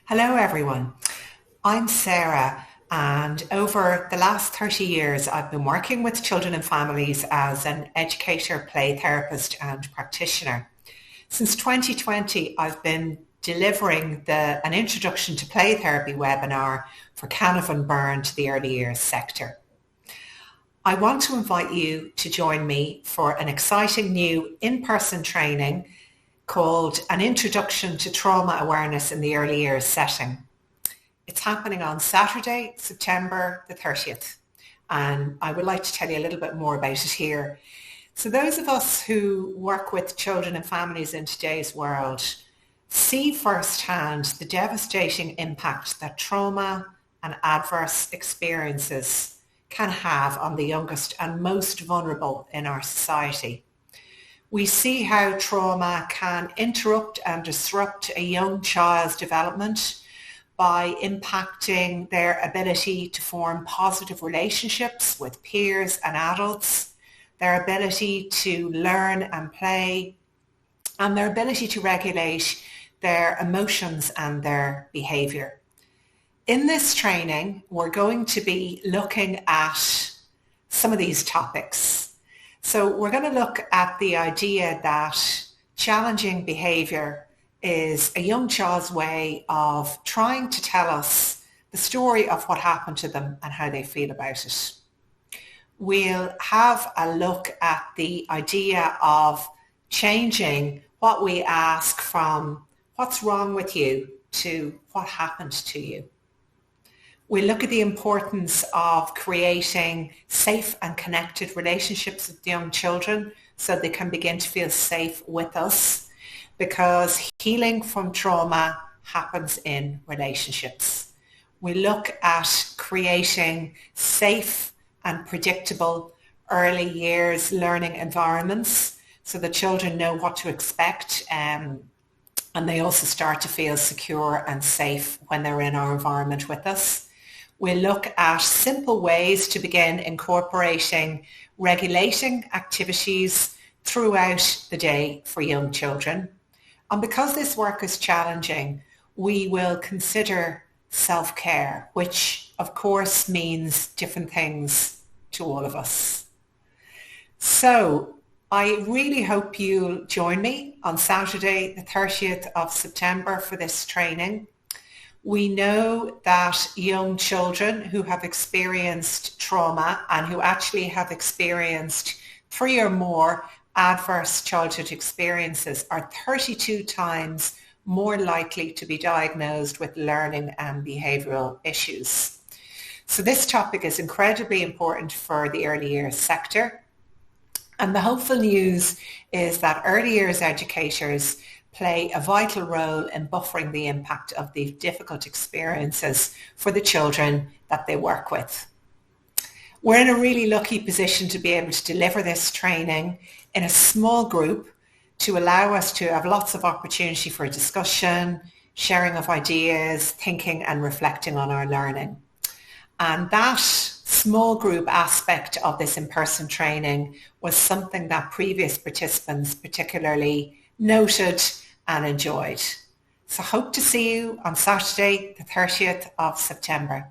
Hello, everyone. I'm Sarah, and over the last 30 years, I've been working with children and families as an educator, play therapist, and practitioner. Since 2020, I've been delivering an Introduction to Play Therapy webinar for Canavan Byrne to the early years sector. I want to invite you to join me for an exciting new in-person training called An Introduction to Trauma Awareness in the Early Years setting. It's happening on Saturday, September the 30th, and I would like to tell you a little bit more about it here. So those of us who work with children and families in today's world see firsthand the devastating impact that trauma and adverse experiences can have on the youngest and most vulnerable in our society. We see how trauma can interrupt and disrupt a young child's development by impacting their ability to form positive relationships with peers and adults, their ability to learn and play, and their ability to regulate their emotions and their behaviour. In this training, we're going to be looking at some of these topics. So we're going to look at the idea that challenging behaviour is a young child's way of trying to tell us the story of what happened to them and how they feel about it. We'll have a look at the idea of changing what we ask from what's wrong with you to what happened to you. We look at the importance of creating safe and connected relationships with young children so they can begin to feel safe with us, because healing from trauma happens in relationships. We look at creating safe and predictable early years learning environments so the children know what to expect, and they also start to feel secure and safe when they're in our environment with us. We'll look at simple ways to begin incorporating regulating activities throughout the day for young children. And because this work is challenging, we will consider self-care, which of course means different things to all of us. So I really hope you'll join me on Saturday, the 30th of September for this training. We know that young children who have experienced trauma and who actually have experienced 3 or more adverse childhood experiences are 32 times more likely to be diagnosed with learning and behavioural issues. So this topic is incredibly important for the early years sector. And the hopeful news is that early years educators play a vital role in buffering the impact of the difficult experiences for the children that they work with. We're in a really lucky position to be able to deliver this training in a small group to allow us to have lots of opportunity for discussion, sharing of ideas, thinking and reflecting on our learning. And that small group aspect of this in-person training was something that previous participants particularly noted and enjoyed. So hope to see you on Saturday, the 30th of September.